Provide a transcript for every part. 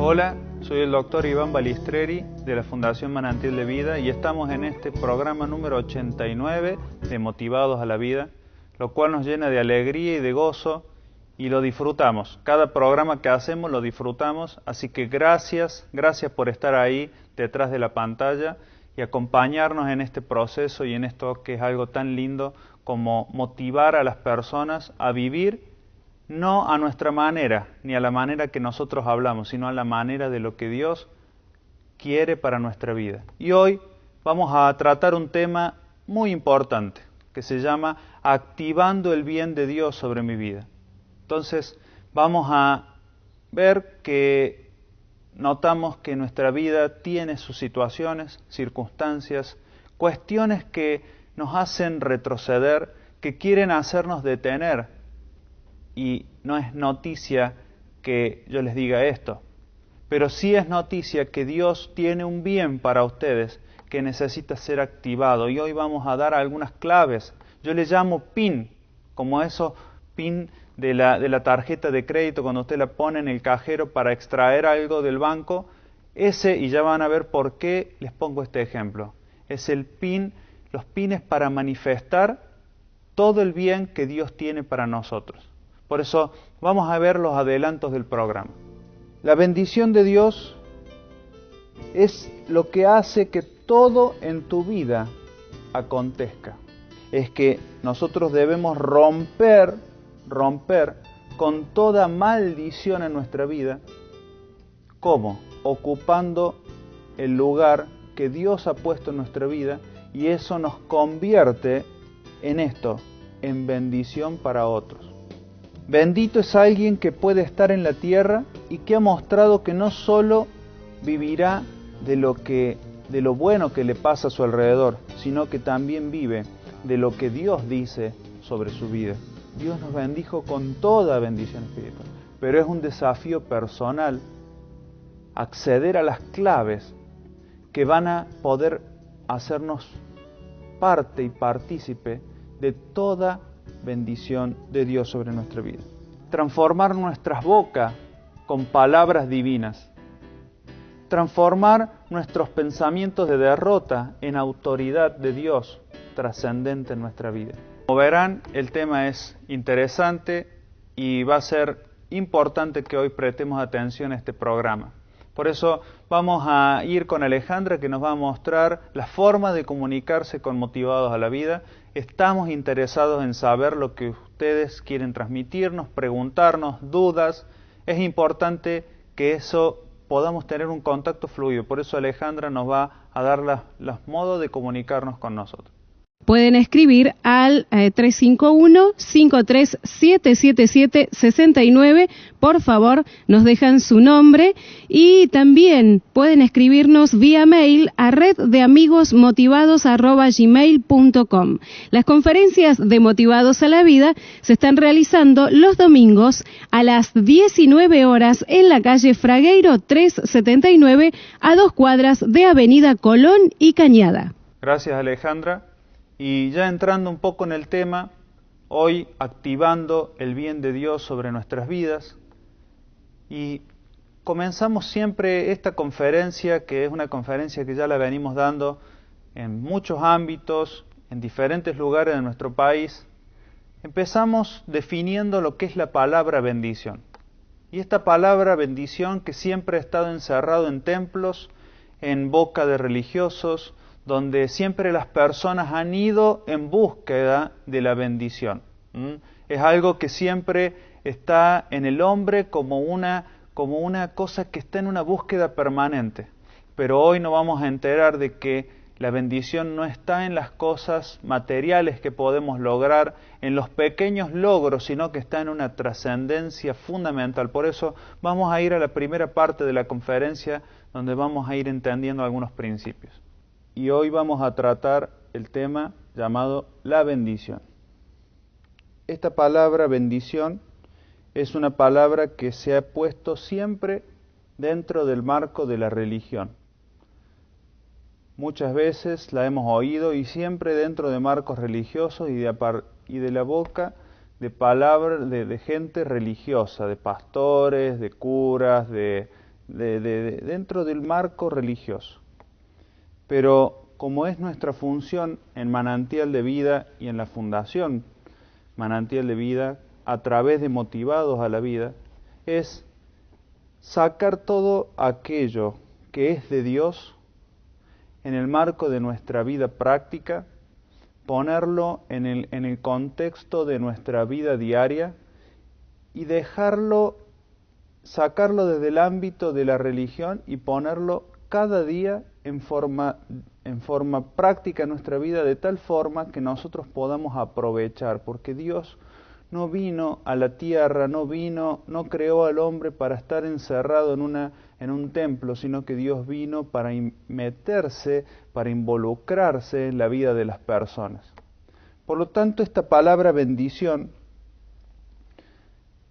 Hola, soy el doctor Iván Balistreri de la Fundación Manantial de Vida y estamos en este programa número 89 de Motivados a la Vida, lo cual nos llena de alegría y de gozo y lo disfrutamos. Cada programa que hacemos lo disfrutamos, así que gracias por estar ahí detrás de la pantalla y acompañarnos en este proceso y en esto que es algo tan lindo como motivar a las personas a vivir no a nuestra manera, ni a la manera que nosotros hablamos, sino a la manera de lo que Dios quiere para nuestra vida. Y hoy vamos a tratar un tema muy importante, que se llama Activando el bien de Dios sobre mi vida. Entonces, vamos a ver que notamos que nuestra vida tiene sus situaciones, circunstancias, cuestiones que nos hacen retroceder, que quieren hacernos detener. Y no es noticia que yo les diga esto, pero sí es noticia que Dios tiene un bien para ustedes que necesita ser activado. Y hoy vamos a dar algunas claves. Yo le llamo PIN, como esos PIN de la tarjeta de crédito cuando usted la pone en el cajero para extraer algo del banco. Ese, y ya van a ver por qué les pongo este ejemplo, es el PIN, los pines para manifestar todo el bien que Dios tiene para nosotros. Por eso vamos a ver los adelantos del programa. La bendición de Dios es lo que hace que todo en tu vida acontezca. Es que nosotros debemos romper con toda maldición en nuestra vida. ¿Cómo? Ocupando el lugar que Dios ha puesto en nuestra vida, y eso nos convierte en esto, en bendición para otros. Bendito es alguien que puede estar en la tierra y que ha mostrado que no solo vivirá de lo bueno que le pasa a su alrededor, sino que también vive de lo que Dios dice sobre su vida. Dios nos bendijo con toda bendición espiritual, pero es un desafío personal acceder a las claves que van a poder hacernos parte y partícipe de toda bendición de Dios sobre nuestra vida. Transformar nuestras bocas con palabras divinas. Transformar nuestros pensamientos de derrota en autoridad de Dios trascendente en nuestra vida. Como verán, el tema es interesante y va a ser importante que hoy prestemos atención a este programa. Por eso vamos a ir con Alejandra, que nos va a mostrar la forma de comunicarse con Motivados a la Vida. Estamos interesados en saber lo que ustedes quieren transmitirnos, preguntarnos, dudas. Es importante que eso podamos tener un contacto fluido. Por eso Alejandra nos va a dar los modos de comunicarnos con nosotros. Pueden escribir al 351-5377769. Por favor, nos dejan su nombre y también pueden escribirnos vía mail a reddeamigosmotivados@gmail.com. Las conferencias de Motivados a la Vida se están realizando los domingos a las 19 horas en la calle Fragueiro 379, a 2 cuadras de Avenida Colón y Cañada. Gracias, Alejandra. Y ya entrando un poco en el tema, hoy activando el bien de Dios sobre nuestras vidas, y comenzamos siempre esta conferencia, que es una conferencia que ya la venimos dando en muchos ámbitos, en diferentes lugares de nuestro país. Empezamos definiendo lo que es la palabra bendición. Y esta palabra bendición que siempre ha estado encerrado en templos, en boca de religiosos, donde siempre las personas han ido en búsqueda de la bendición. Es algo que siempre está en el hombre como una cosa que está en una búsqueda permanente. Pero hoy nos vamos a enterar de que la bendición no está en las cosas materiales que podemos lograr, en los pequeños logros, sino que está en una trascendencia fundamental. Por eso vamos a ir a la primera parte de la conferencia, donde vamos a ir entendiendo algunos principios. Y hoy vamos a tratar el tema llamado la bendición. Esta palabra bendición es una palabra que se ha puesto siempre dentro del marco de la religión. Muchas veces la hemos oído y siempre dentro de marcos religiosos y de la boca de palabras de gente religiosa, de pastores, de curas, de dentro del marco religioso. Pero como es nuestra función en Manantial de Vida y en la Fundación Manantial de Vida, a través de Motivados a la Vida, es sacar todo aquello que es de Dios en el marco de nuestra vida práctica, ponerlo en el contexto de nuestra vida diaria y sacarlo desde el ámbito de la religión y ponerlo cada día en forma práctica en nuestra vida, de tal forma que nosotros podamos aprovechar, porque Dios no vino a la tierra, no creó al hombre para estar encerrado en un templo, sino que Dios vino para meterse, para involucrarse en la vida de las personas. Por lo tanto, esta palabra bendición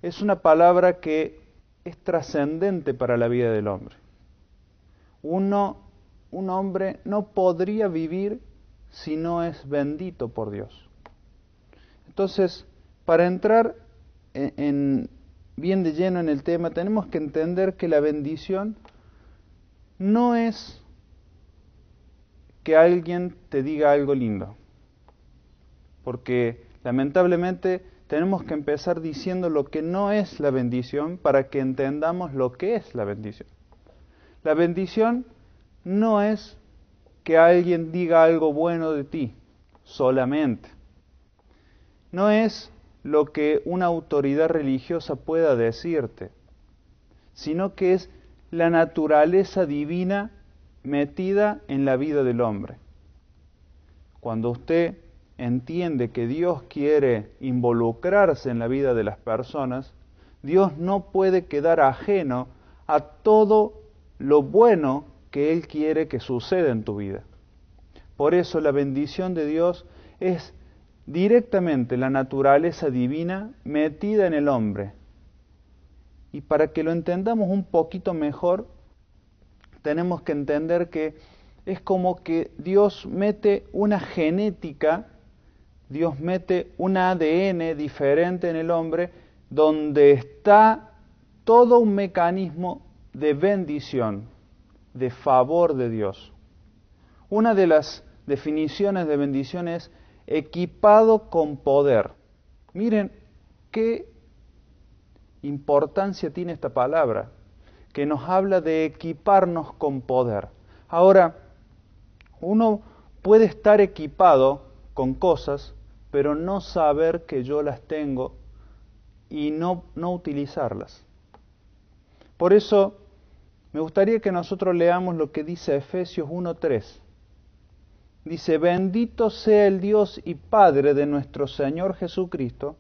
es una palabra que es trascendente para la vida del hombre. Un hombre no podría vivir si no es bendito por Dios. Entonces, para entrar bien de lleno en el tema, tenemos que entender que la bendición no es que alguien te diga algo lindo, porque lamentablemente tenemos que empezar diciendo lo que no es la bendición para que entendamos lo que es la bendición. La bendición no es que alguien diga algo bueno de ti solamente. No es lo que una autoridad religiosa pueda decirte, sino que es la naturaleza divina metida en la vida del hombre. Cuando usted entiende que Dios quiere involucrarse en la vida de las personas, Dios no puede quedar ajeno a todo lo bueno que Él quiere que suceda en tu vida. Por eso la bendición de Dios es directamente la naturaleza divina metida en el hombre. Y para que lo entendamos un poquito mejor, tenemos que entender que es como que Dios mete una genética, Dios mete un ADN diferente en el hombre, donde está todo un mecanismo de bendición, de favor de Dios. Una de las definiciones de bendición es equipado con poder. Miren qué importancia tiene esta palabra, que nos habla de equiparnos con poder. Ahora, uno puede estar equipado con cosas, pero no saber que yo las tengo y no utilizarlas. Por eso, me gustaría que nosotros leamos lo que dice Efesios 1:3. Dice: bendito sea el Dios y Padre de nuestro Señor Jesucristo,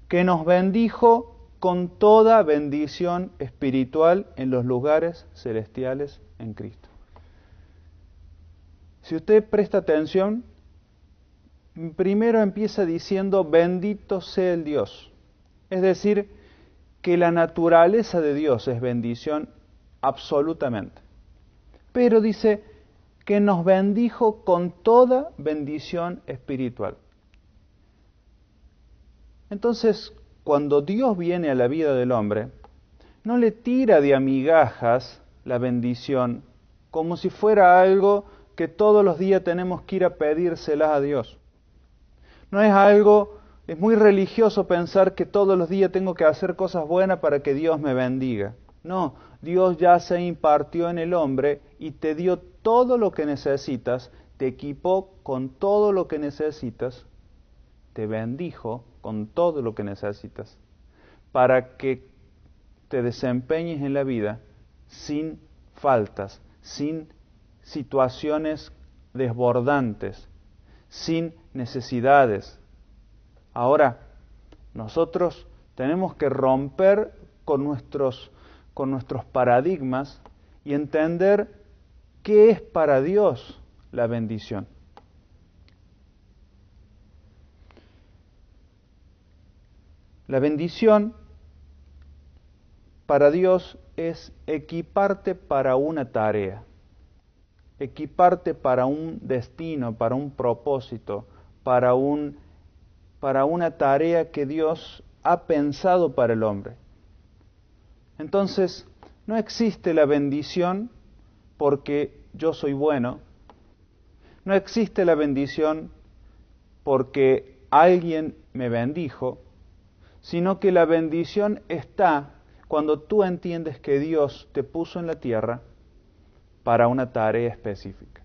que nos bendijo con toda bendición espiritual en los lugares celestiales en Cristo. Si usted presta atención, primero empieza diciendo bendito sea el Dios. Es decir, que la naturaleza de Dios es bendición absolutamente. Pero dice que nos bendijo con toda bendición espiritual. Entonces, cuando Dios viene a la vida del hombre, no le tira de amigajas la bendición como si fuera algo que todos los días tenemos que ir a pedírselas a Dios. No es algo, es muy religioso pensar que todos los días tengo que hacer cosas buenas para que Dios me bendiga. No, Dios ya se impartió en el hombre y te dio todo lo que necesitas, te equipó con todo lo que necesitas, te bendijo con todo lo que necesitas, para que te desempeñes en la vida sin faltas, sin situaciones desbordantes, sin necesidades. Ahora, nosotros tenemos que romper con nuestros paradigmas y entender qué es para Dios la bendición. La bendición para Dios es equiparte para una tarea, equiparte para un destino, para un propósito, para una tarea que Dios ha pensado para el hombre. Entonces, no existe la bendición porque yo soy bueno, no existe la bendición porque alguien me bendijo, sino que la bendición está cuando tú entiendes que Dios te puso en la tierra para una tarea específica.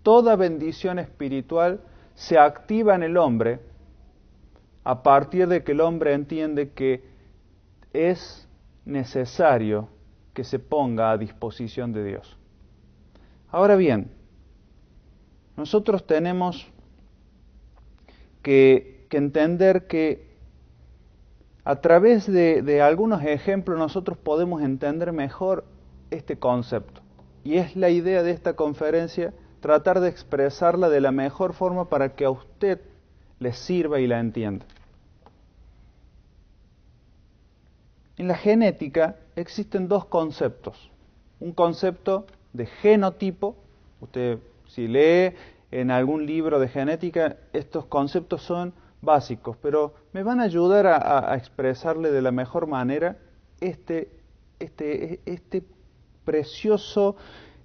Toda bendición espiritual se activa en el hombre a partir de que el hombre entiende que es necesario que se ponga a disposición de Dios. Ahora bien, nosotros tenemos que entender que a través de algunos ejemplos nosotros podemos entender mejor este concepto. Y es la idea de esta conferencia, tratar de expresarla de la mejor forma para que a usted le sirva y la entienda. En la genética existen dos conceptos. Un concepto de genotipo. Usted, si lee en algún libro de genética, estos conceptos son básicos, pero me van a ayudar a expresarle de la mejor manera este precioso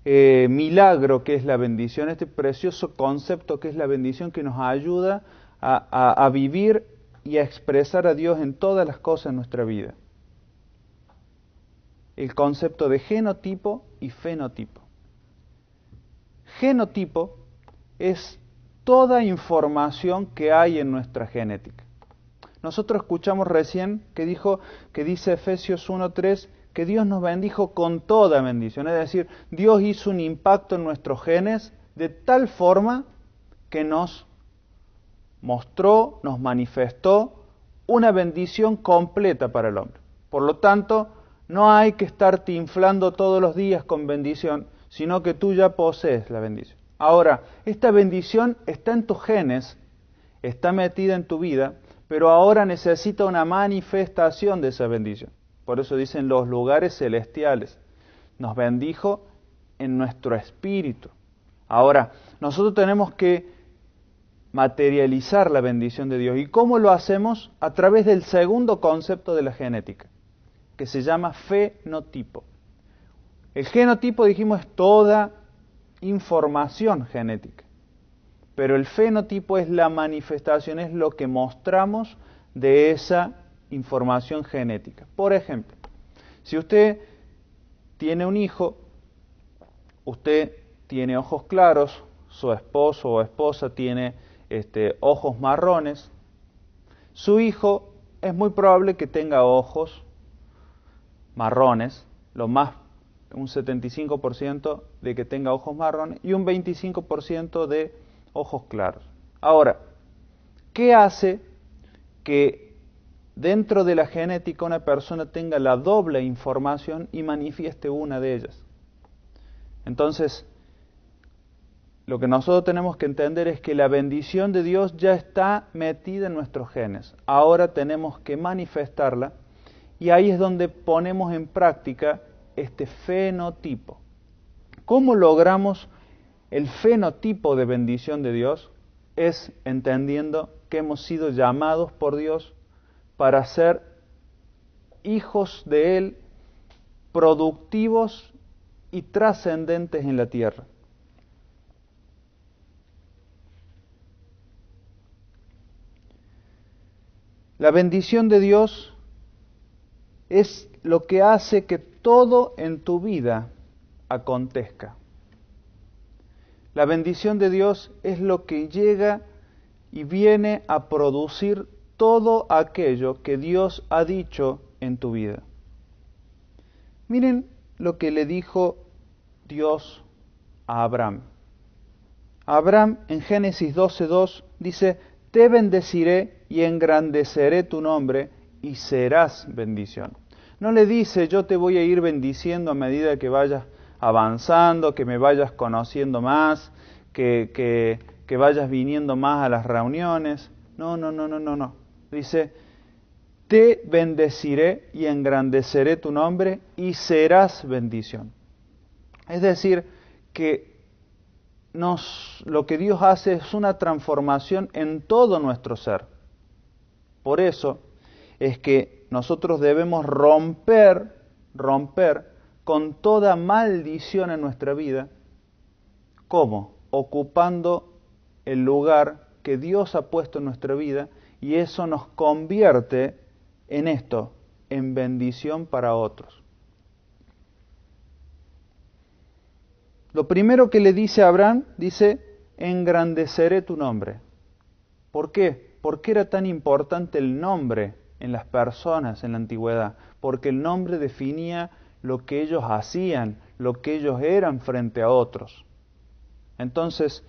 milagro que es la bendición, este precioso concepto que es la bendición, que nos ayuda a vivir y a expresar a Dios en todas las cosas de nuestra vida. El concepto de genotipo y fenotipo. Genotipo es toda información que hay en nuestra genética. Nosotros escuchamos recién que dice Efesios 1:3, que Dios nos bendijo con toda bendición. Es decir, Dios hizo un impacto en nuestros genes de tal forma que nos mostró, nos manifestó una bendición completa para el hombre. Por lo tanto, no hay que estarte inflando todos los días con bendición, sino que tú ya posees la bendición. Ahora, esta bendición está en tus genes, está metida en tu vida, pero ahora necesita una manifestación de esa bendición. Por eso dicen los lugares celestiales. Nos bendijo en nuestro espíritu. Ahora, nosotros tenemos que materializar la bendición de Dios. ¿Y cómo lo hacemos? A través del segundo concepto de la genética, que se llama fenotipo. El genotipo, dijimos, es toda información genética. Pero el fenotipo es la manifestación, es lo que mostramos de esa información genética. Por ejemplo, si usted tiene un hijo, usted tiene ojos claros, su esposo o esposa tiene ojos marrones, su hijo es muy probable que tenga ojos marrones, un 75% de que tenga ojos marrones y un 25% de ojos claros. Ahora, ¿qué hace que dentro de la genética una persona tenga la doble información y manifieste una de ellas? Entonces, lo que nosotros tenemos que entender es que la bendición de Dios ya está metida en nuestros genes. Ahora tenemos que manifestarla y ahí es donde ponemos en práctica este fenotipo. ¿Cómo logramos el fenotipo de bendición de Dios? Es entendiendo que hemos sido llamados por Dios para ser hijos de Él, productivos y trascendentes en la tierra. La bendición de Dios es lo que hace que todo en tu vida acontezca. La bendición de Dios es lo que llega y viene a producir todo aquello que Dios ha dicho en tu vida. Miren lo que le dijo Dios a Abraham. Abraham en Génesis 12:2 dice: te bendeciré y engrandeceré tu nombre y serás bendición. No le dice: yo te voy a ir bendiciendo a medida que vayas avanzando, que me vayas conociendo más, que vayas viniendo más a las reuniones. No. Dice: te bendeciré y engrandeceré tu nombre y serás bendición. Es decir, que lo que Dios hace es una transformación en todo nuestro ser. Por eso es que nosotros debemos romper romper con toda maldición en nuestra vida. ¿Cómo? Ocupando el lugar que Dios ha puesto en nuestra vida, y eso nos convierte en esto, en bendición para otros. Lo primero que le dice a Abraham, dice, engrandeceré tu nombre. ¿Por qué? ¿Por qué era tan importante el nombre en las personas en la antigüedad? Porque el nombre definía lo que ellos hacían, lo que ellos eran frente a otros. Entonces,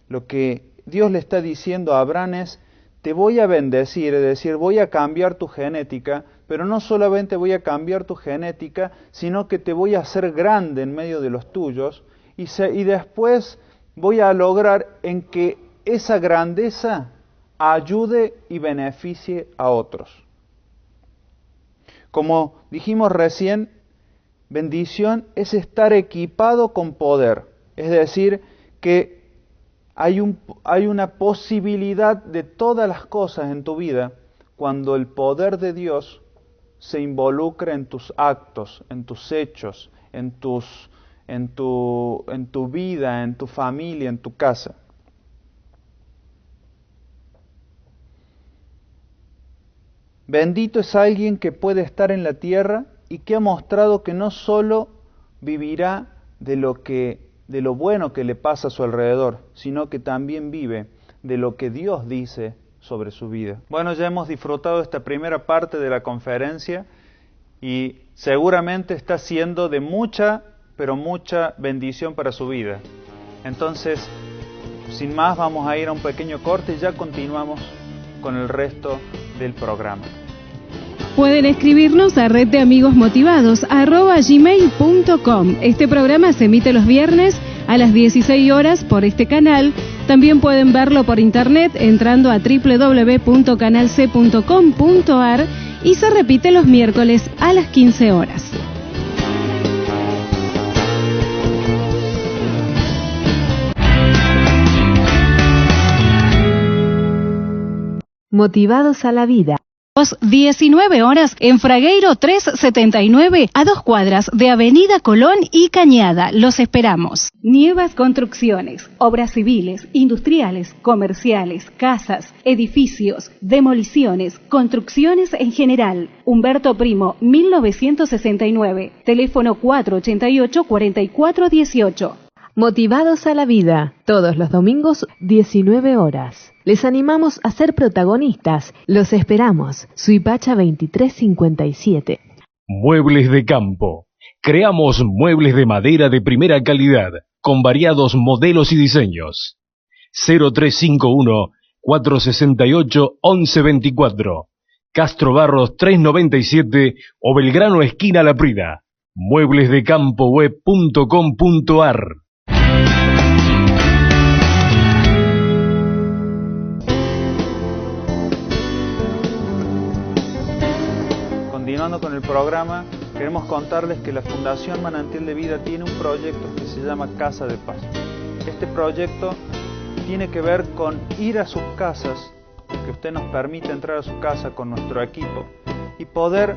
lo que Dios le está diciendo a Abraham es, te voy a bendecir, es decir, voy a cambiar tu genética, pero no solamente voy a cambiar tu genética, sino que te voy a hacer grande en medio de los tuyos, y después voy a lograr en que esa grandeza ayude y beneficie a otros. Como dijimos recién, bendición es estar equipado con poder, es decir, que hay una posibilidad de todas las cosas en tu vida cuando el poder de Dios se involucra en tus actos, en tus hechos, en tu vida, en tu familia, en tu casa. Bendito es alguien que puede estar en la tierra y que ha mostrado que no solo vivirá de lo bueno que le pasa a su alrededor, sino que también vive de lo que Dios dice sobre su vida. Bueno, ya hemos disfrutado esta primera parte de la conferencia y seguramente está siendo de mucha, pero mucha bendición para su vida. Entonces, sin más, vamos a ir a un pequeño corte y ya continuamos con el resto del programa. Pueden escribirnos a reddeamigosmotivados@gmail.com. Este programa se emite los viernes a las 16 horas por este canal. También pueden verlo por internet entrando a www.canalc.com.ar y se repite los miércoles a las 15 horas. Motivados a la vida. 19 horas en Fragueiro 379, a 2 cuadras de Avenida Colón y Cañada. Los esperamos. Nievas Construcciones, obras civiles, industriales, comerciales, casas, edificios, demoliciones, construcciones en general. Humberto Primo, 1969, teléfono 488-4418. Motivados a la vida, todos los domingos, 19 horas. Les animamos a ser protagonistas. Los esperamos. Suipacha 2357. Muebles de campo. Creamos muebles de madera de primera calidad, con variados modelos y diseños. 0351-468-1124. Castro Barros 397 o Belgrano esquina La Prida. Mueblesdecampoweb.com.ar. Continuando con el programa, queremos contarles que la Fundación Manantial de Vida tiene un proyecto que se llama Casa de Paz. Este proyecto tiene que ver con ir a sus casas, que usted nos permite entrar a su casa con nuestro equipo y poder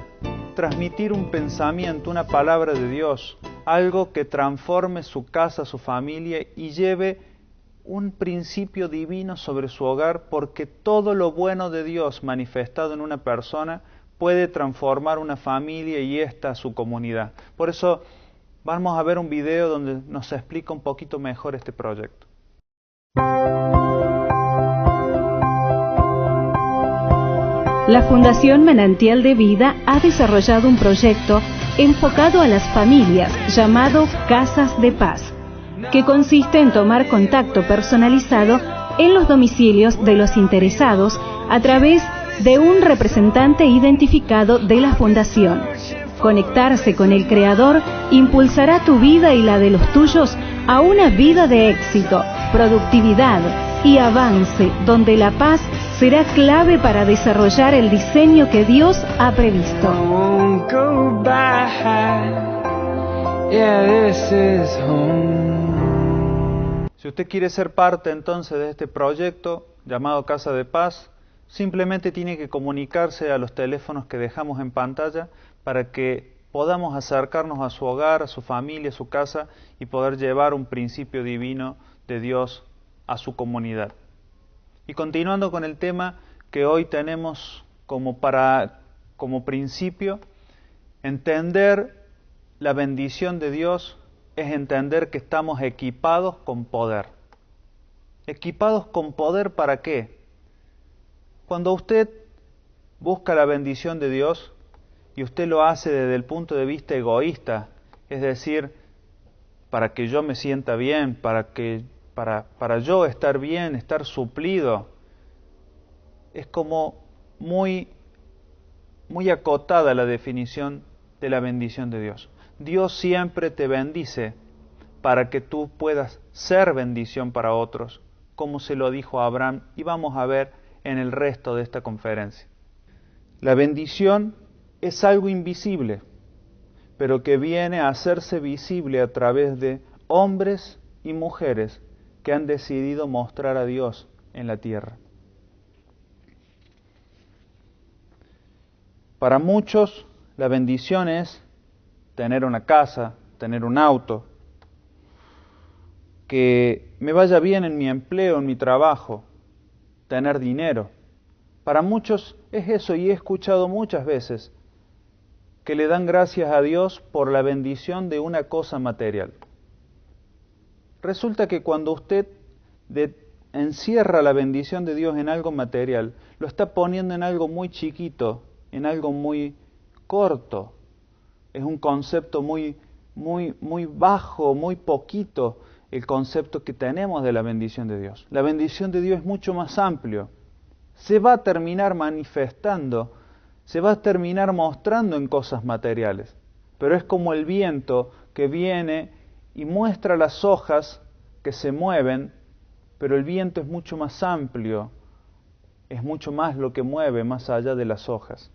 transmitir un pensamiento, una palabra de Dios, algo que transforme su casa, su familia y lleve un principio divino sobre su hogar, porque todo lo bueno de Dios manifestado en una persona puede transformar una familia y esta su comunidad. Por eso vamos a ver un video donde nos explica un poquito mejor este proyecto. La Fundación Manantial de Vida ha desarrollado un proyecto enfocado a las familias llamado Casas de Paz, que consiste en tomar contacto personalizado en los domicilios de los interesados a través de un representante identificado de la Fundación. Conectarse con el Creador impulsará tu vida y la de los tuyos a una vida de éxito, productividad y avance, donde la paz será clave para desarrollar el diseño que Dios ha previsto. Si usted quiere ser parte entonces de este proyecto llamado Casa de Paz, simplemente tiene que comunicarse a los teléfonos que dejamos en pantalla para que podamos acercarnos a su hogar, a su familia, a su casa y poder llevar un principio divino de Dios a su comunidad. Y continuando con el tema que hoy tenemos como principio, entender la bendición de Dios es entender que estamos equipados con poder. ¿Equipados con poder para qué? Cuando usted busca la bendición de Dios y usted lo hace desde el punto de vista egoísta, es decir, para que yo me sienta bien, para yo estar bien, estar suplido, es como muy acotada la definición de la bendición de Dios. Dios siempre te bendice para que tú puedas ser bendición para otros, como se lo dijo a Abraham, y vamos a ver en el resto de esta conferencia. La bendición es algo invisible, pero que viene a hacerse visible a través de hombres y mujeres que han decidido mostrar a Dios en la tierra. Para muchos, la bendición es tener una casa, tener un auto, que me vaya bien en mi empleo, en mi trabajo, tener dinero. Para muchos es eso, y he escuchado muchas veces que le dan gracias a Dios por la bendición de una cosa material. Resulta que cuando usted encierra la bendición de Dios en algo material, lo está poniendo en algo muy chiquito, en algo muy corto. Es un concepto muy bajo, muy poquito el concepto que tenemos de la bendición de Dios. La bendición de Dios es mucho más amplio. Se va a terminar manifestando, se va a terminar mostrando en cosas materiales. Pero es como el viento que viene y muestra las hojas que se mueven, pero el viento es mucho más amplio, es mucho más lo que mueve más allá de las hojas.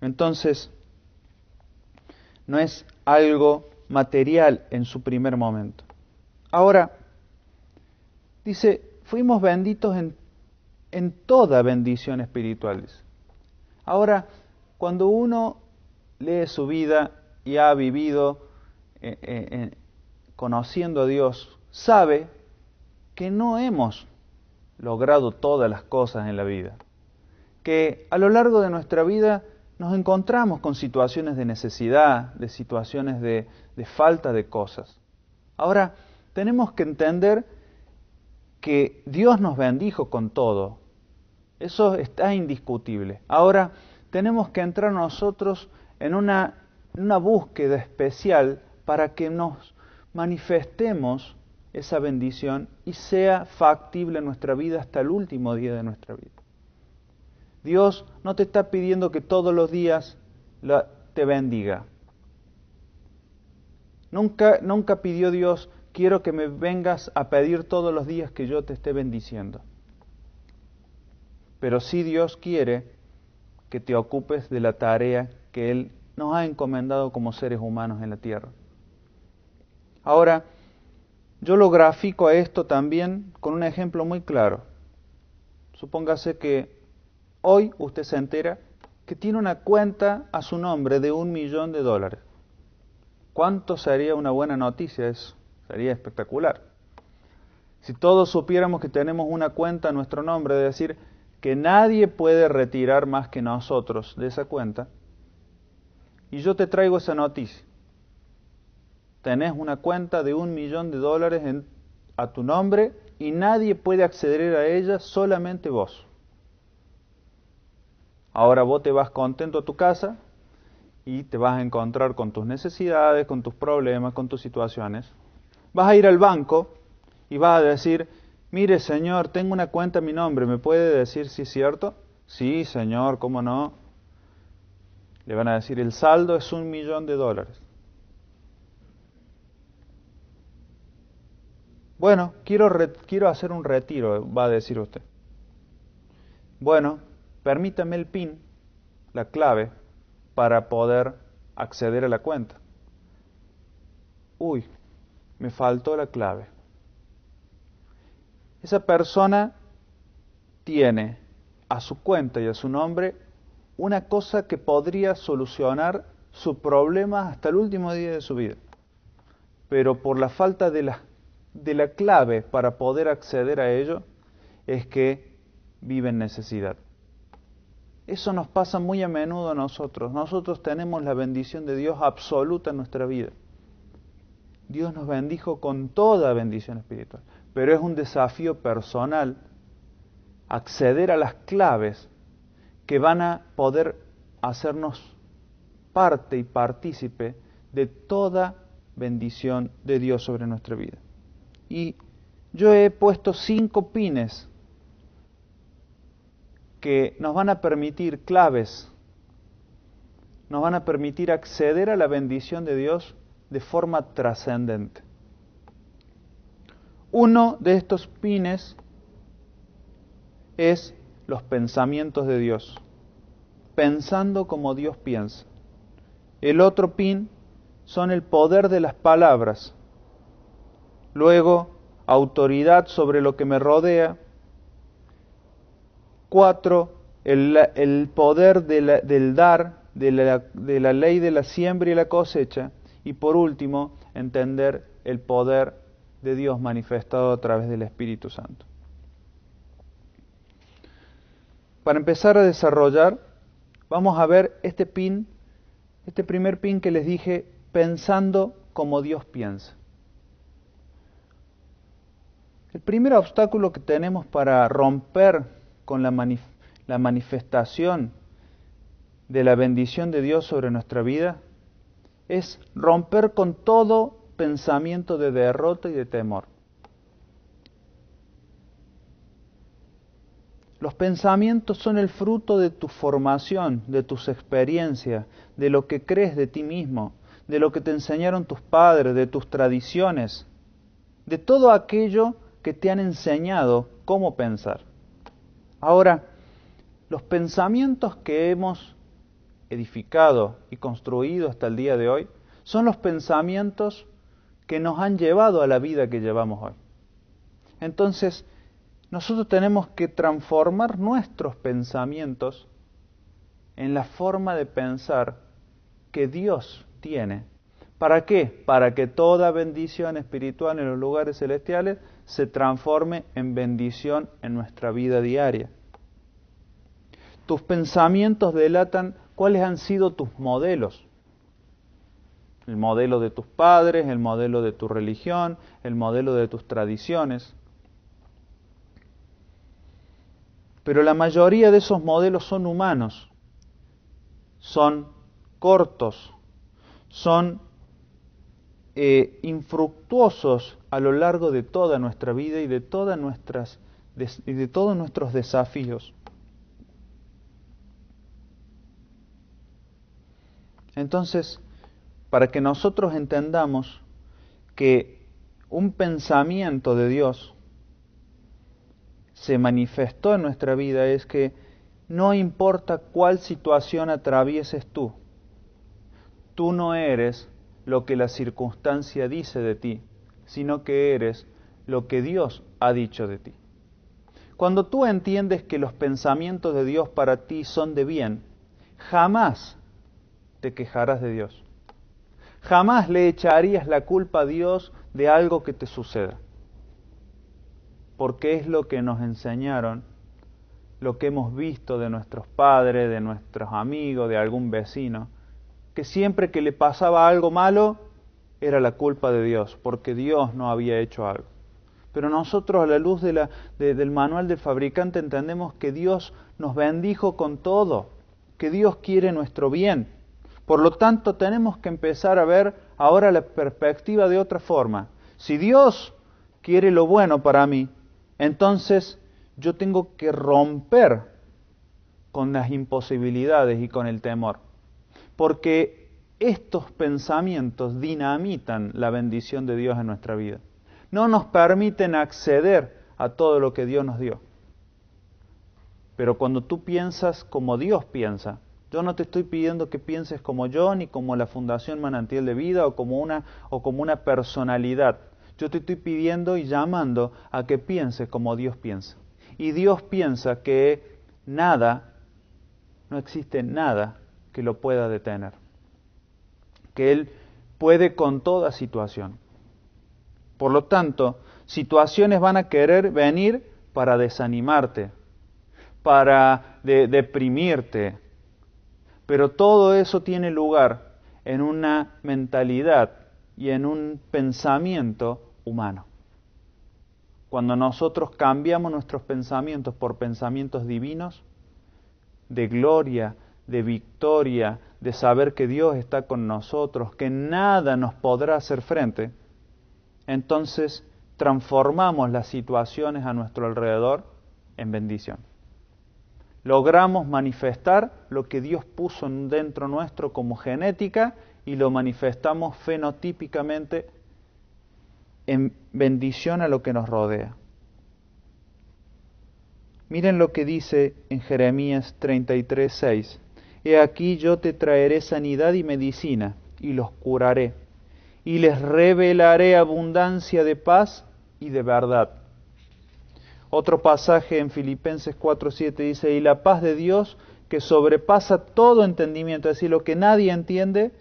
Entonces, no es algo material en su primer momento. Ahora, dice, fuimos benditos en toda bendición espiritual. Ahora, cuando uno lee su vida y ha vivido conociendo a Dios, sabe que no hemos logrado todas las cosas en la vida. Que a lo largo de nuestra vida nos encontramos con situaciones de necesidad, de situaciones de falta de cosas. Ahora, tenemos que entender que Dios nos bendijo con todo. Eso está indiscutible. Ahora, tenemos que entrar nosotros en una búsqueda especial para que nos manifestemos esa bendición y sea factible en nuestra vida hasta el último día de nuestra vida. Dios no te está pidiendo que todos los días te bendiga. Nunca pidió Dios, quiero que me vengas a pedir todos los días que yo te esté bendiciendo. Pero sí Dios quiere que te ocupes de la tarea que Él nos ha encomendado como seres humanos en la tierra. Ahora, yo lo grafico a esto también con un ejemplo muy claro. Supóngase que hoy usted se entera que tiene una cuenta a su nombre de $1.000.000. ¿Cuánto sería una buena noticia eso? Sería espectacular. Si todos supiéramos que tenemos una cuenta a nuestro nombre, de decir que nadie puede retirar más que nosotros de esa cuenta, y yo te traigo esa noticia. Tenés una cuenta de $1.000.000 a tu nombre y nadie puede acceder a ella, solamente vos. Ahora vos te vas contento a tu casa y te vas a encontrar con tus necesidades, con tus problemas, con tus situaciones. Vas a ir al banco y vas a decir, mire señor, tengo una cuenta a mi nombre, ¿me puede decir si es cierto? Sí señor, ¿cómo no? Le van a decir, el saldo es $1.000.000. Bueno, quiero hacer un retiro, va a decir usted. Bueno, permítame el PIN, la clave, para poder acceder a la cuenta. Uy, me faltó la clave. Esa persona tiene a su cuenta y a su nombre una cosa que podría solucionar su problema hasta el último día de su vida. Pero por la falta de la clave para poder acceder a ello, es que vive en necesidad. Eso nos pasa muy a menudo a nosotros. Nosotros tenemos la bendición de Dios absoluta en nuestra vida. Dios nos bendijo con toda bendición espiritual. Pero es un desafío personal acceder a las claves que van a poder hacernos parte y partícipe de toda bendición de Dios sobre nuestra vida. Y yo he puesto 5 pines que nos van a permitir, claves, nos van a permitir acceder a la bendición de Dios de forma trascendente. Uno de estos pines es los pensamientos de Dios, pensando como Dios piensa. El otro pin son el poder de las palabras. Luego, autoridad sobre lo que me rodea. 4, el poder del dar, de la ley de la siembra y la cosecha. Y por último, entender el poder de Dios manifestado a través del Espíritu Santo. Para empezar a desarrollar, vamos a ver este primer pin que les dije, pensando como Dios piensa. El primer obstáculo que tenemos para romper con la manifestación de la bendición de Dios sobre nuestra vida es romper con todo pensamiento de derrota y de temor. Los pensamientos son el fruto de tu formación, de tus experiencias, de lo que crees de ti mismo, de lo que te enseñaron tus padres, de tus tradiciones, de todo aquello que te han enseñado cómo pensar. Ahora, los pensamientos que hemos edificado y construido hasta el día de hoy son los pensamientos que nos han llevado a la vida que llevamos hoy. Entonces, nosotros tenemos que transformar nuestros pensamientos en la forma de pensar que Dios tiene. ¿Para qué? Para que toda bendición espiritual en los lugares celestiales se transforme en bendición en nuestra vida diaria. Tus pensamientos delatan cuáles han sido tus modelos. El modelo de tus padres, el modelo de tu religión, el modelo de tus tradiciones. Pero la mayoría de esos modelos son humanos, son cortos, son infructuosos a lo largo de toda nuestra vida y de todos nuestros desafíos. Entonces, para que nosotros entendamos que un pensamiento de Dios se manifestó en nuestra vida, es que no importa cuál situación atravieses tú no eres lo que la circunstancia dice de ti, sino que eres lo que Dios ha dicho de ti. Cuando tú entiendes que los pensamientos de Dios para ti son de bien, jamás te quejarás de Dios. Jamás le echarías la culpa a Dios de algo que te suceda. Porque es lo que nos enseñaron, lo que hemos visto de nuestros padres, de nuestros amigos, de algún vecino, que siempre que le pasaba algo malo, era la culpa de Dios, porque Dios no había hecho algo. Pero nosotros, a la luz del manual del fabricante, entendemos que Dios nos bendijo con todo, que Dios quiere nuestro bien. Por lo tanto, tenemos que empezar a ver ahora la perspectiva de otra forma. Si Dios quiere lo bueno para mí, entonces yo tengo que romper con las imposibilidades y con el temor. Porque estos pensamientos dinamitan la bendición de Dios en nuestra vida. No nos permiten acceder a todo lo que Dios nos dio. Pero cuando tú piensas como Dios piensa, yo no te estoy pidiendo que pienses como yo, ni como la Fundación Manantial de Vida, o como una personalidad. Yo te estoy pidiendo y llamando a que pienses como Dios piensa. Y Dios piensa que no existe nada que lo pueda detener. que Él puede con toda situación. Por lo tanto, situaciones van a querer venir para desanimarte, para deprimirte, pero todo eso tiene lugar en una mentalidad y en un pensamiento humano. Cuando nosotros cambiamos nuestros pensamientos por pensamientos divinos, de gloria, de victoria, de saber que Dios está con nosotros, que nada nos podrá hacer frente, entonces transformamos las situaciones a nuestro alrededor en bendición. Logramos manifestar lo que Dios puso dentro nuestro como genética y lo manifestamos fenotípicamente en bendición a lo que nos rodea. Miren lo que dice en Jeremías 33:6. He aquí yo te traeré sanidad y medicina, y los curaré, y les revelaré abundancia de paz y de verdad. Otro pasaje en Filipenses 4:7 dice, y la paz de Dios, que sobrepasa todo entendimiento, es decir, lo que nadie entiende,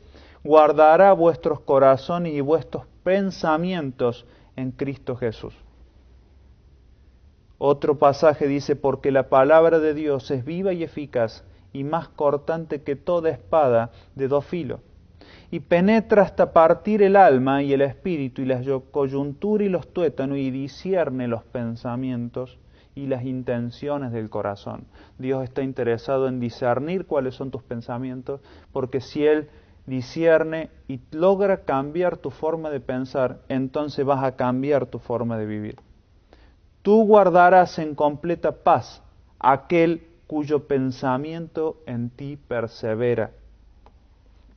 guardará vuestros corazones y vuestros pensamientos en Cristo Jesús. Otro pasaje dice, porque la palabra de Dios es viva y eficaz, y más cortante que toda espada de dos filos, y penetra hasta partir el alma y el espíritu y la coyuntura y los tuétanos, y discierne los pensamientos y las intenciones del corazón. Dios está interesado en discernir cuáles son tus pensamientos, porque si Él discierne y logra cambiar tu forma de pensar, entonces vas a cambiar tu forma de vivir. Tú guardarás en completa paz aquel cuyo pensamiento en ti persevera,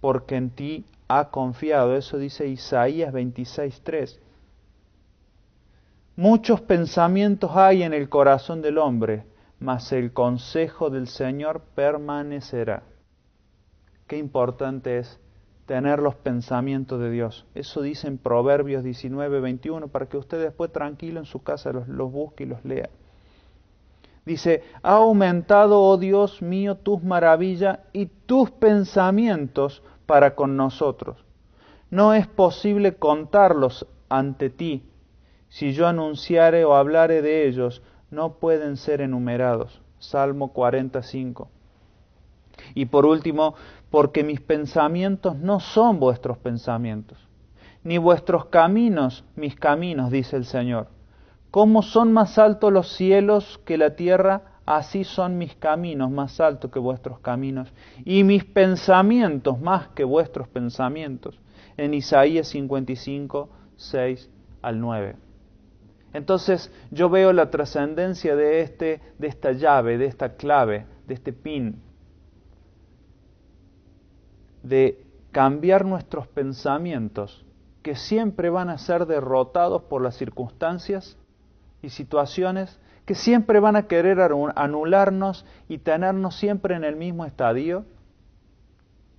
porque en ti ha confiado. Eso dice Isaías 26:3. Muchos pensamientos hay en el corazón del hombre, mas el consejo del Señor permanecerá. Qué importante es tener los pensamientos de Dios. Eso dice en Proverbios 19:21, para que usted después tranquilo en su casa los busque y los lea. Dice, ha aumentado, oh Dios mío, tus maravillas y tus pensamientos para con nosotros. No es posible contarlos ante ti. Si yo anunciare o hablare de ellos, no pueden ser enumerados. Salmo 45. Y por último, porque mis pensamientos no son vuestros pensamientos, ni vuestros caminos mis caminos, dice el Señor. Como son más altos los cielos que la tierra, así son mis caminos más altos que vuestros caminos, y mis pensamientos más que vuestros pensamientos. En Isaías 55, 6 al 9. Entonces yo veo la trascendencia de esta llave, de esta clave, de este pin, de cambiar nuestros pensamientos, que siempre van a ser derrotados por las circunstancias y situaciones, que siempre van a querer anularnos y tenernos siempre en el mismo estadio,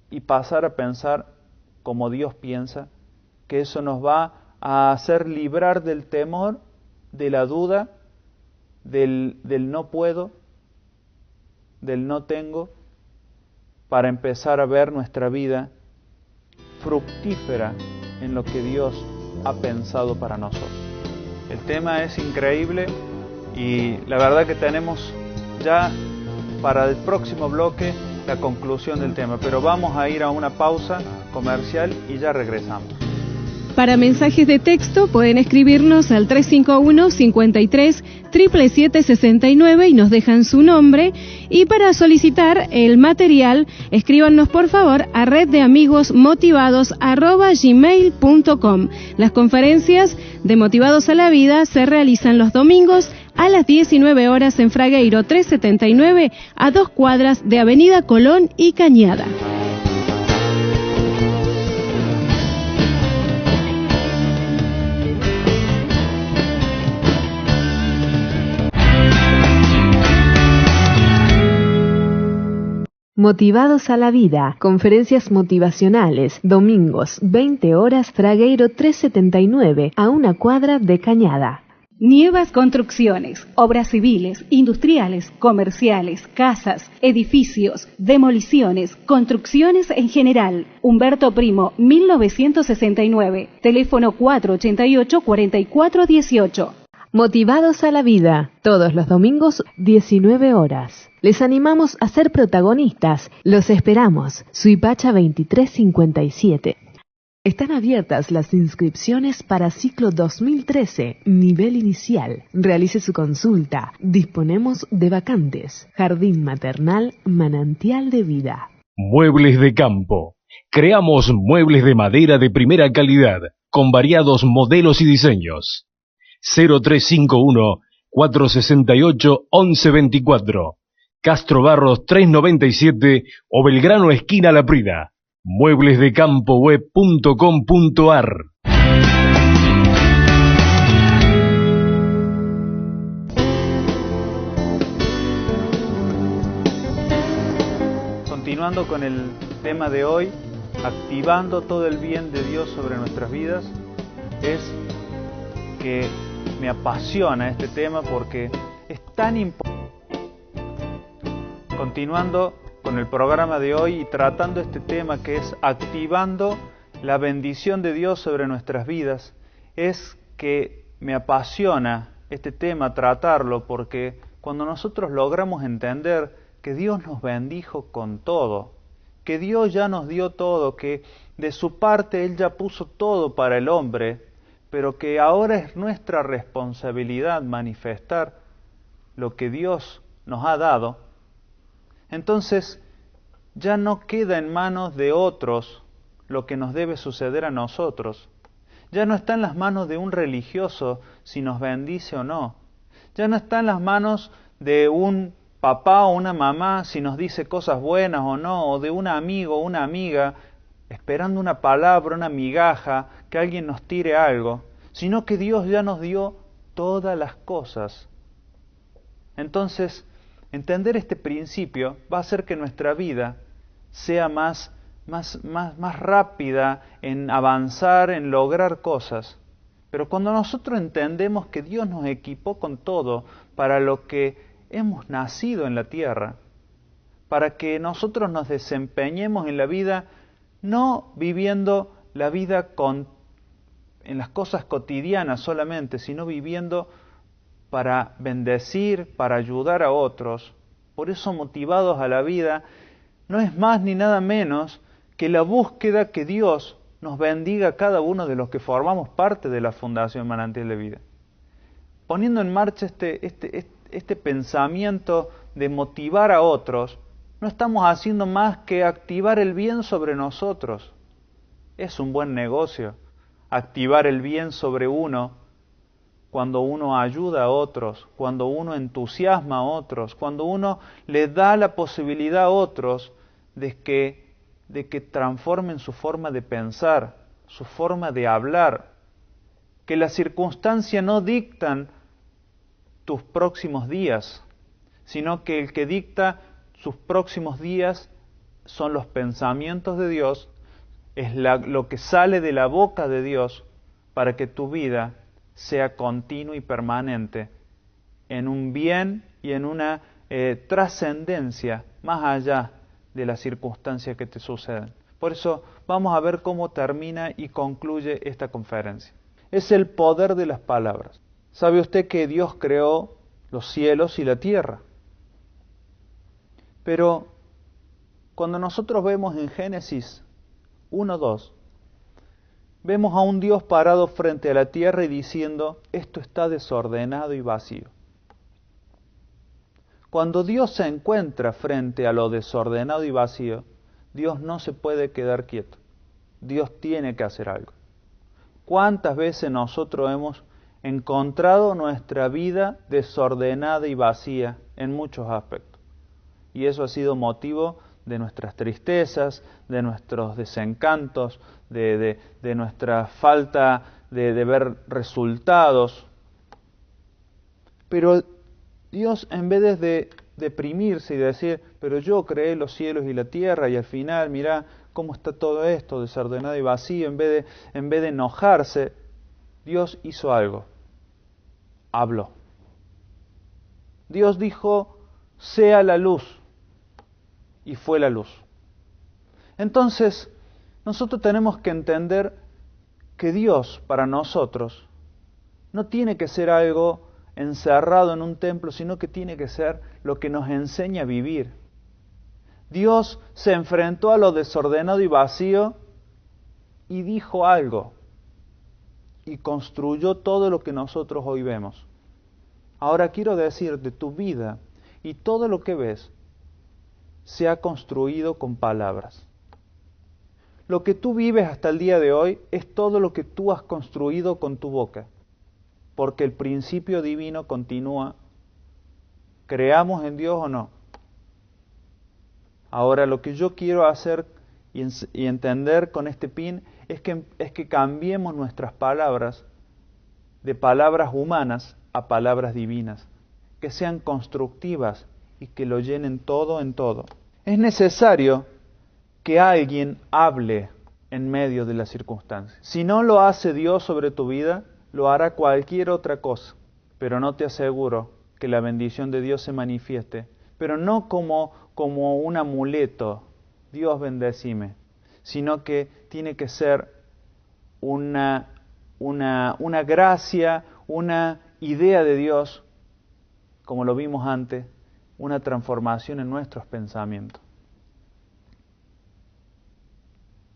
y pasar a pensar como Dios piensa, que eso nos va a hacer librar del temor, de la duda, del no puedo, del no tengo, para empezar a ver nuestra vida fructífera en lo que Dios ha pensado para nosotros. El tema es increíble y la verdad que tenemos ya para el próximo bloque la conclusión del tema, pero vamos a ir a una pausa comercial y ya regresamos. Para mensajes de texto pueden escribirnos al 351-53-777-69 y nos dejan su nombre. Y para solicitar el material, escríbanos por favor a reddeamigosmotivados@gmail.com. Las conferencias de Motivados a la Vida se realizan los domingos a las 19 horas en Fragueiro 379, a 2 cuadras de Avenida Colón y Cañada. Motivados a la Vida, conferencias motivacionales, domingos, 20 horas, Fragueiro 379, a 1 cuadra de Cañada. Nievas Construcciones, obras civiles, industriales, comerciales, casas, edificios, demoliciones, construcciones en general. Humberto Primo, 1969, teléfono 488-4418. Motivados a la vida, todos los domingos, 19 horas. Les animamos a ser protagonistas. Los esperamos. Suipacha 2357. Están abiertas las inscripciones para ciclo 2013, nivel inicial. Realice su consulta. Disponemos de vacantes. Jardín maternal, manantial de vida. Muebles de campo. Creamos muebles de madera de primera calidad, con variados modelos y diseños. 0351-468-1124. Castro Barros 397 o Belgrano esquina La Prida. Mueblesdecampoweb.com.ar. Continuando con el tema de hoy, activando todo el bien de Dios sobre nuestras vidas, es que me apasiona este tema porque es tan importante. Continuando con el programa de hoy y tratando este tema que es activando la bendición de Dios sobre nuestras vidas, es que me apasiona este tema tratarlo porque cuando nosotros logramos entender que Dios nos bendijo con todo, que Dios ya nos dio todo, que de su parte Él ya puso todo para el hombre, pero que ahora es nuestra responsabilidad manifestar lo que Dios nos ha dado, entonces ya no queda en manos de otros lo que nos debe suceder a nosotros. Ya no está en las manos de un religioso si nos bendice o no. Ya no está en las manos de un papá o una mamá si nos dice cosas buenas o no, o de un amigo o una amiga esperando una palabra, una migaja, que alguien nos tire algo, sino que Dios ya nos dio todas las cosas. Entonces, entender este principio va a hacer que nuestra vida sea más rápida en avanzar, en lograr cosas. Pero cuando nosotros entendemos que Dios nos equipó con todo para lo que hemos nacido en la tierra, para que nosotros nos desempeñemos en la vida, no viviendo la vida en las cosas cotidianas solamente, sino viviendo para bendecir, para ayudar a otros. Por eso, motivados a la vida, no es más ni nada menos que la búsqueda que Dios nos bendiga a cada uno de los que formamos parte de la Fundación Manantial de Vida. Poniendo en marcha este pensamiento de motivar a otros, no estamos haciendo más que activar el bien sobre nosotros. Es un buen negocio activar el bien sobre uno cuando uno ayuda a otros, cuando uno entusiasma a otros, cuando uno le da la posibilidad a otros de que transformen su forma de pensar, su forma de hablar, que las circunstancias no dictan tus próximos días, sino que el que dicta sus próximos días son los pensamientos de Dios, es lo que sale de la boca de Dios para que tu vida sea continua y permanente en un bien y en una trascendencia más allá de las circunstancias que te suceden. Por eso vamos a ver cómo termina y concluye esta conferencia. Es el poder de las palabras. ¿Sabe usted que Dios creó los cielos y la tierra? Pero cuando nosotros vemos en Génesis 1:2, vemos a un Dios parado frente a la tierra y diciendo, esto está desordenado y vacío. Cuando Dios se encuentra frente a lo desordenado y vacío, Dios no se puede quedar quieto. Dios tiene que hacer algo. ¿Cuántas veces nosotros hemos encontrado nuestra vida desordenada y vacía en muchos aspectos? Y eso ha sido motivo de nuestras tristezas, de nuestros desencantos, de nuestra falta de ver resultados. Pero Dios, en vez de deprimirse y decir, pero yo creé los cielos y la tierra y al final mirá cómo está todo esto desordenado y vacío, en vez de enojarse, Dios hizo algo. habló. Dios dijo, sea la luz, y fue la luz. Entonces, nosotros tenemos que entender que Dios para nosotros no tiene que ser algo encerrado en un templo, sino que tiene que ser lo que nos enseña a vivir. Dios se enfrentó a lo desordenado y vacío y dijo algo y construyó todo lo que nosotros hoy vemos. Ahora quiero decir, de tu vida y todo lo que ves se ha construido con palabras. Lo que tú vives hasta el día de hoy es todo lo que tú has construido con tu boca, porque el principio divino continúa. ¿Creamos en Dios o no? Ahora lo que yo quiero hacer y entender con este pin es que cambiemos nuestras palabras de palabras humanas a palabras divinas, que sean constructivas y que lo llenen todo en todo. Es necesario que alguien hable en medio de las circunstancias. Si no lo hace Dios sobre tu vida, lo hará cualquier otra cosa, pero no te aseguro que la bendición de Dios se manifieste, pero no como un amuleto, Dios bendecime, sino que tiene que ser una gracia, una idea de Dios, como lo vimos antes, una transformación en nuestros pensamientos.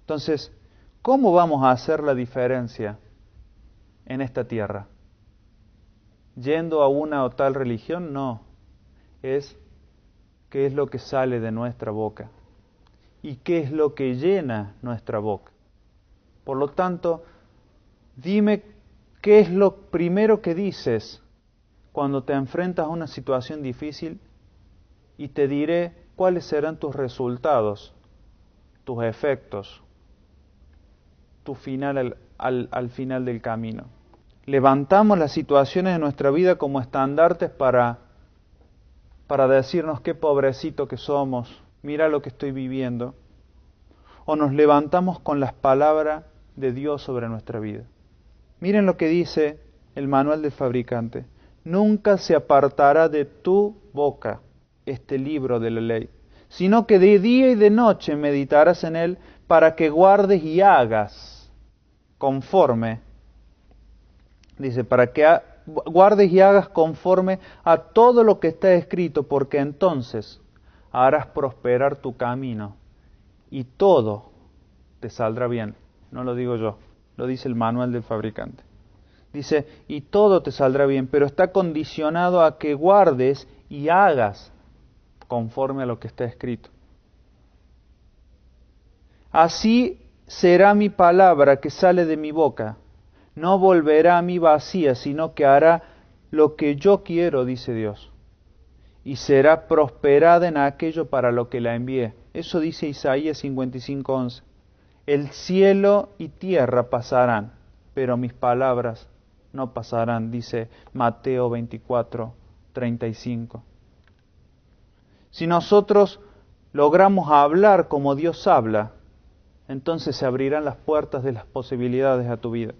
Entonces, ¿cómo vamos a hacer la diferencia en esta tierra? ¿Yendo a una o tal religión? No. Es qué es lo que sale de nuestra boca y qué es lo que llena nuestra boca. Por lo tanto, dime qué es lo primero que dices cuando te enfrentas a una situación difícil y te diré cuáles serán tus resultados, tus efectos, tu final al final del camino. Levantamos las situaciones de nuestra vida como estandartes para decirnos qué pobrecito que somos, mira lo que estoy viviendo, o nos levantamos con las palabras de Dios sobre nuestra vida. Miren lo que dice el manual del fabricante: nunca se apartará de tu boca este libro de la ley, sino que de día y de noche meditarás en él para que guardes y hagas conforme, dice, para que guardes y hagas conforme a todo lo que está escrito, porque entonces harás prosperar tu camino y todo te saldrá bien. No lo digo yo, lo dice el manual del fabricante. Dice, y todo te saldrá bien, pero está condicionado a que guardes y hagas conforme a lo que está escrito. Así será mi palabra que sale de mi boca. No volverá a mí vacía, sino que hará lo que yo quiero, dice Dios. Y será prosperada en aquello para lo que la envié. Eso dice Isaías 55:11. El cielo y tierra pasarán, pero mis palabras no pasarán, dice Mateo 24:35. Si nosotros logramos hablar como Dios habla, entonces se abrirán las puertas de las posibilidades a tu vida.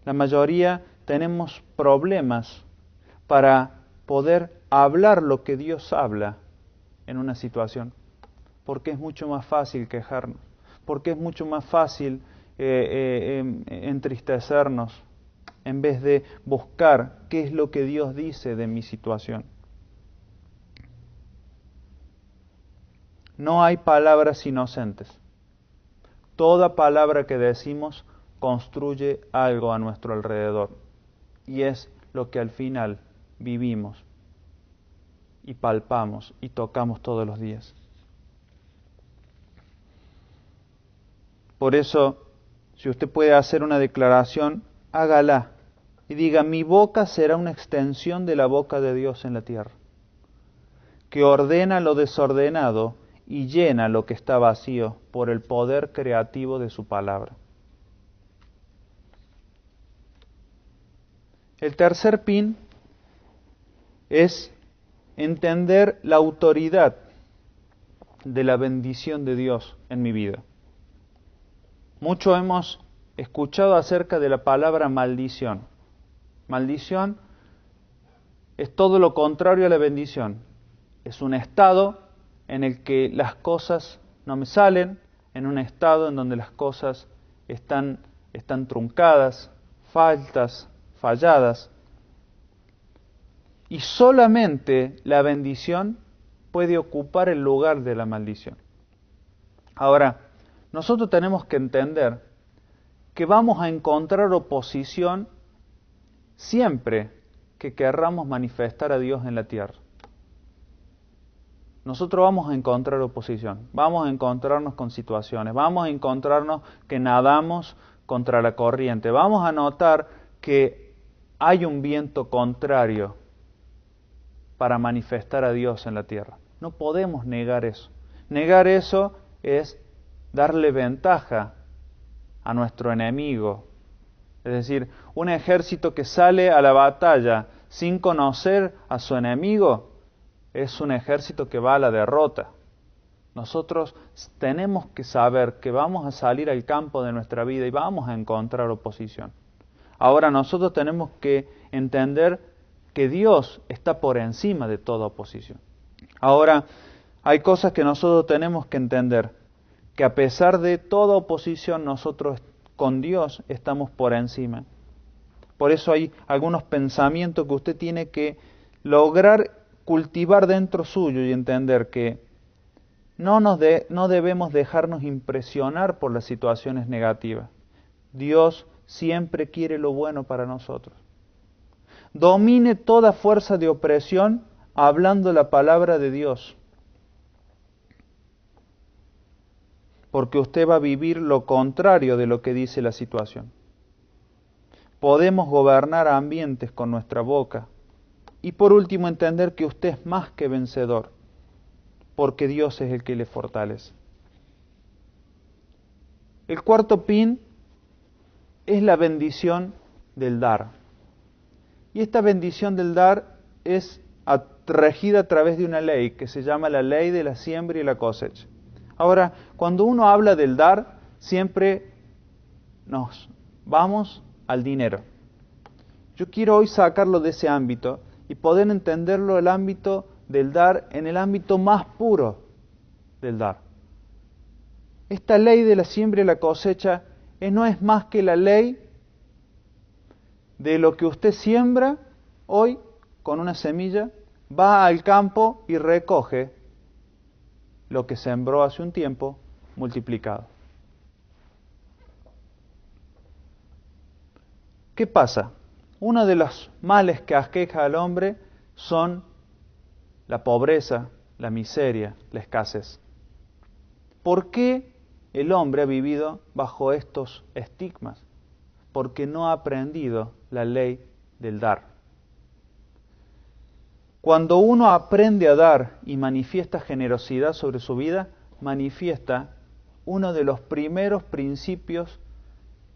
La mayoría tenemos problemas para poder hablar lo que Dios habla en una situación, porque es mucho más fácil quejarnos, porque es mucho más fácil entristecernos en vez de buscar qué es lo que Dios dice de mi situación. No hay palabras inocentes. Toda palabra que decimos construye algo a nuestro alrededor y es lo que al final vivimos y palpamos y tocamos todos los días. Por eso, si usted puede hacer una declaración, hágala y diga: mi boca será una extensión de la boca de Dios en la tierra, que ordena lo desordenado y llena lo que está vacío por el poder creativo de su palabra. El tercer pin es entender la autoridad de la bendición de Dios en mi vida. Muchos hemos escuchado acerca de la palabra maldición. Maldición es todo lo contrario a la bendición. Es un estado en el que las cosas no me salen, en un estado en donde las cosas están truncadas, falladas. Y solamente la bendición puede ocupar el lugar de la maldición. Ahora, nosotros tenemos que entender que vamos a encontrar oposición siempre que querramos manifestar a Dios en la tierra. Nosotros vamos a encontrar oposición, vamos a encontrarnos con situaciones, vamos a encontrarnos que nadamos contra la corriente, vamos a notar que hay un viento contrario para manifestar a Dios en la tierra. No podemos negar eso. Negar eso es darle ventaja a nuestro enemigo. Es decir, un ejército que sale a la batalla sin conocer a su enemigo es un ejército que va a la derrota. Nosotros tenemos que saber que vamos a salir al campo de nuestra vida y vamos a encontrar oposición. Ahora nosotros tenemos que entender que Dios está por encima de toda oposición. Ahora, hay cosas que nosotros tenemos que entender, que a pesar de toda oposición, nosotros con Dios estamos por encima. Por eso hay algunos pensamientos que usted tiene que lograr cultivar dentro suyo y entender que no debemos dejarnos impresionar por las situaciones negativas. Dios siempre quiere lo bueno para nosotros. Domine toda fuerza de opresión hablando la palabra de Dios. Porque usted va a vivir lo contrario de lo que dice la situación. Podemos gobernar ambientes con nuestra boca. Y por último, entender que usted es más que vencedor, porque Dios es el que le fortalece. El cuarto pin es la bendición del dar. Y esta bendición del dar es regida a través de una ley que se llama la ley de la siembra y la cosecha. Ahora, cuando uno habla del dar, siempre nos vamos al dinero. Yo quiero hoy sacarlo de ese ámbito y poder entenderlo el ámbito del dar en el ámbito más puro del dar. Esta ley de la siembra y la cosecha no es más que la ley de lo que usted siembra hoy con una semilla, va al campo y recoge lo que sembró hace un tiempo multiplicado. ¿Qué pasa? Uno de los males que aqueja al hombre son la pobreza, la miseria, la escasez. ¿Por qué el hombre ha vivido bajo estos estigmas? Porque no ha aprendido la ley del dar. Cuando uno aprende a dar y manifiesta generosidad sobre su vida, manifiesta uno de los primeros principios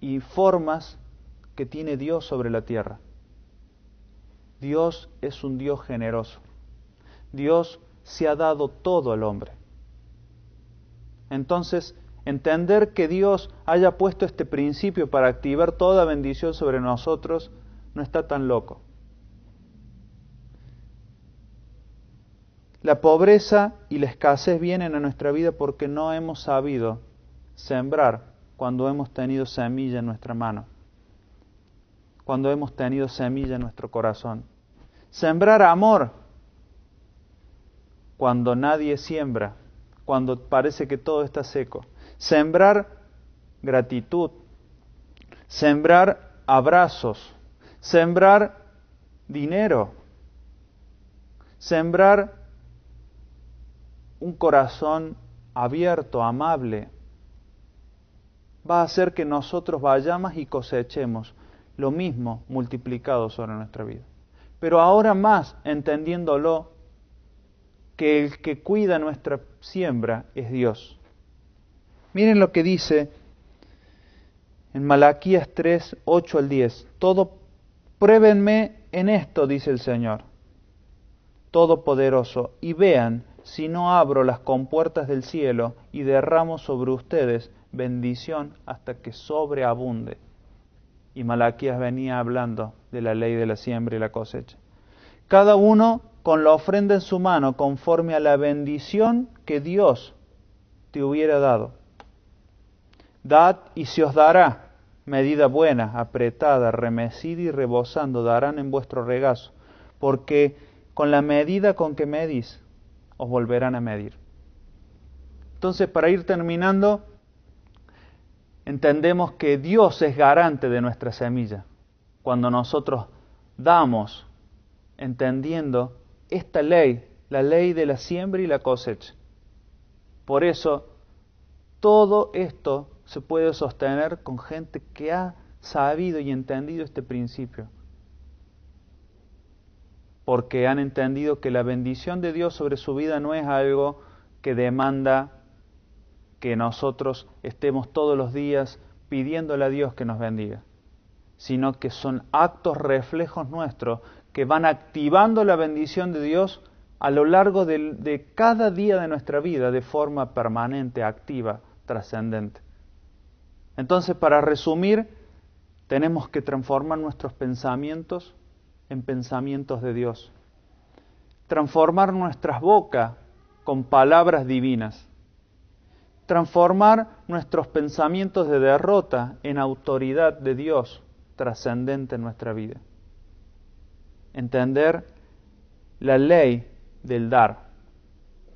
y formas que tiene Dios sobre la tierra. Dios es un Dios generoso. Dios se ha dado todo al hombre. Entonces, entender que Dios haya puesto este principio para activar toda bendición sobre nosotros no está tan loco. La pobreza y la escasez vienen a nuestra vida porque no hemos sabido sembrar cuando hemos tenido semilla en nuestra mano, cuando hemos tenido semilla en nuestro corazón. Sembrar amor cuando nadie siembra, cuando parece que todo está seco. Sembrar gratitud, sembrar abrazos, sembrar dinero, sembrar un corazón abierto, amable, va a hacer que nosotros vayamos y cosechemos lo mismo multiplicado sobre nuestra vida. Pero ahora más entendiéndolo, que el que cuida nuestra siembra es Dios. Miren lo que dice en Malaquías 3, 8 al 10. Pruébenme en esto, dice el Señor Todopoderoso, y vean si no abro las compuertas del cielo y derramo sobre ustedes bendición hasta que sobreabunde. Y Malaquías venía hablando de la ley de la siembra y la cosecha. Cada uno con la ofrenda en su mano, conforme a la bendición que Dios te hubiera dado. Dad y se os dará, medida buena, apretada, remecida y rebosando, darán en vuestro regazo, porque con la medida con que medís, os volverán a medir. Entonces, para ir terminando, entendemos que Dios es garante de nuestra semilla. Cuando nosotros damos, entendiendo esta ley, la ley de la siembra y la cosecha. Por eso, todo esto se puede sostener con gente que ha sabido y entendido este principio. Porque han entendido que la bendición de Dios sobre su vida no es algo que demanda que nosotros estemos todos los días pidiéndole a Dios que nos bendiga, sino que son actos reflejos nuestros que van activando la bendición de Dios a lo largo de cada día de nuestra vida de forma permanente, activa, trascendente. Entonces, para resumir, tenemos que transformar nuestros pensamientos en pensamientos de Dios. Transformar nuestras bocas con palabras divinas. Transformar nuestros pensamientos de derrota en autoridad de Dios trascendente en nuestra vida. Entender la ley del dar,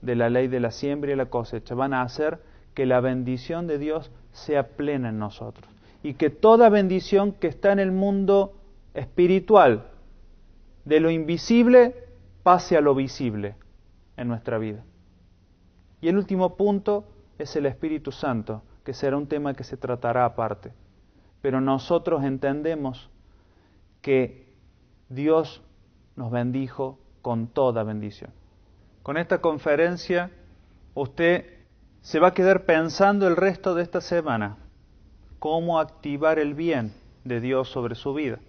de la ley de la siembra y la cosecha, van a hacer que la bendición de Dios sea plena en nosotros. Y que toda bendición que está en el mundo espiritual, de lo invisible, pase a lo visible en nuestra vida. Y el último punto es el Espíritu Santo, que será un tema que se tratará aparte. Pero nosotros entendemos que Dios nos bendijo con toda bendición. Con esta conferencia, usted se va a quedar pensando el resto de esta semana cómo activar el bien de Dios sobre su vida,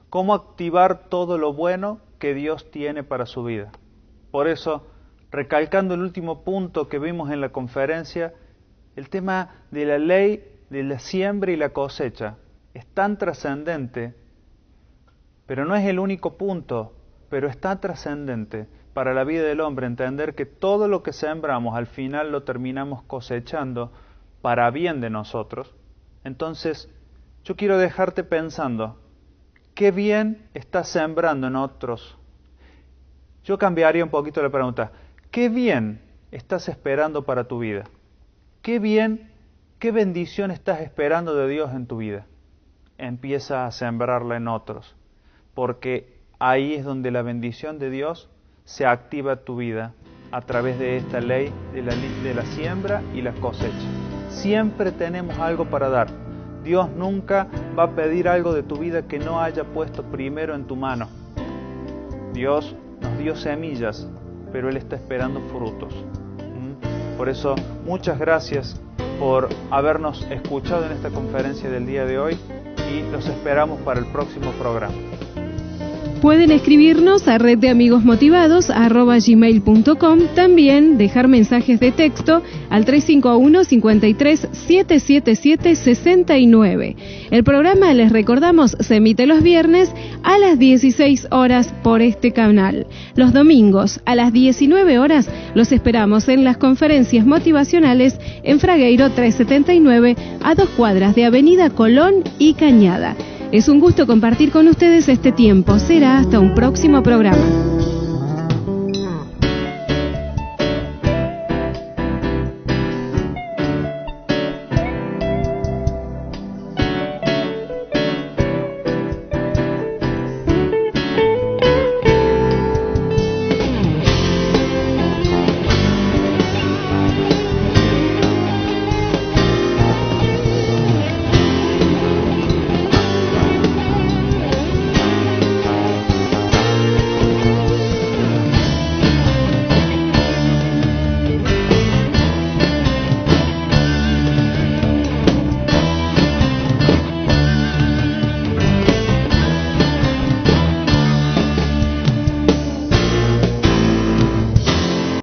cómo activar todo lo bueno que Dios tiene para su vida. Por eso, recalcando el último punto que vimos en la conferencia, el tema de la ley de la siembra y la cosecha es tan trascendente, pero no es el único punto, pero está trascendente para la vida del hombre, entender que todo lo que sembramos al final lo terminamos cosechando para bien de nosotros. Entonces, yo quiero dejarte pensando, ¿qué bien estás sembrando en otros? Yo cambiaría un poquito la pregunta, ¿qué bien estás esperando para tu vida? ¿Qué bien, qué bendición estás esperando de Dios en tu vida? Empieza a sembrarla en otros, porque ahí es donde la bendición de Dios se activa en tu vida a través de esta ley de la siembra y la cosecha. Siempre tenemos algo para dar. Dios nunca va a pedir algo de tu vida que no haya puesto primero en tu mano. Dios nos dio semillas, pero Él está esperando frutos. Por eso, muchas gracias por habernos escuchado en esta conferencia del día de hoy y los esperamos para el próximo programa. Pueden escribirnos a reddeamigosmotivados@gmail.com, también dejar mensajes de texto al 351-53-777-69. El programa, les recordamos, se emite los viernes a las 16 horas por este canal. Los domingos a las 19 horas los esperamos en las conferencias motivacionales en Fragueiro 379, a 2 cuadras de Avenida Colón y Cañada. Es un gusto compartir con ustedes este tiempo. Será hasta un próximo programa.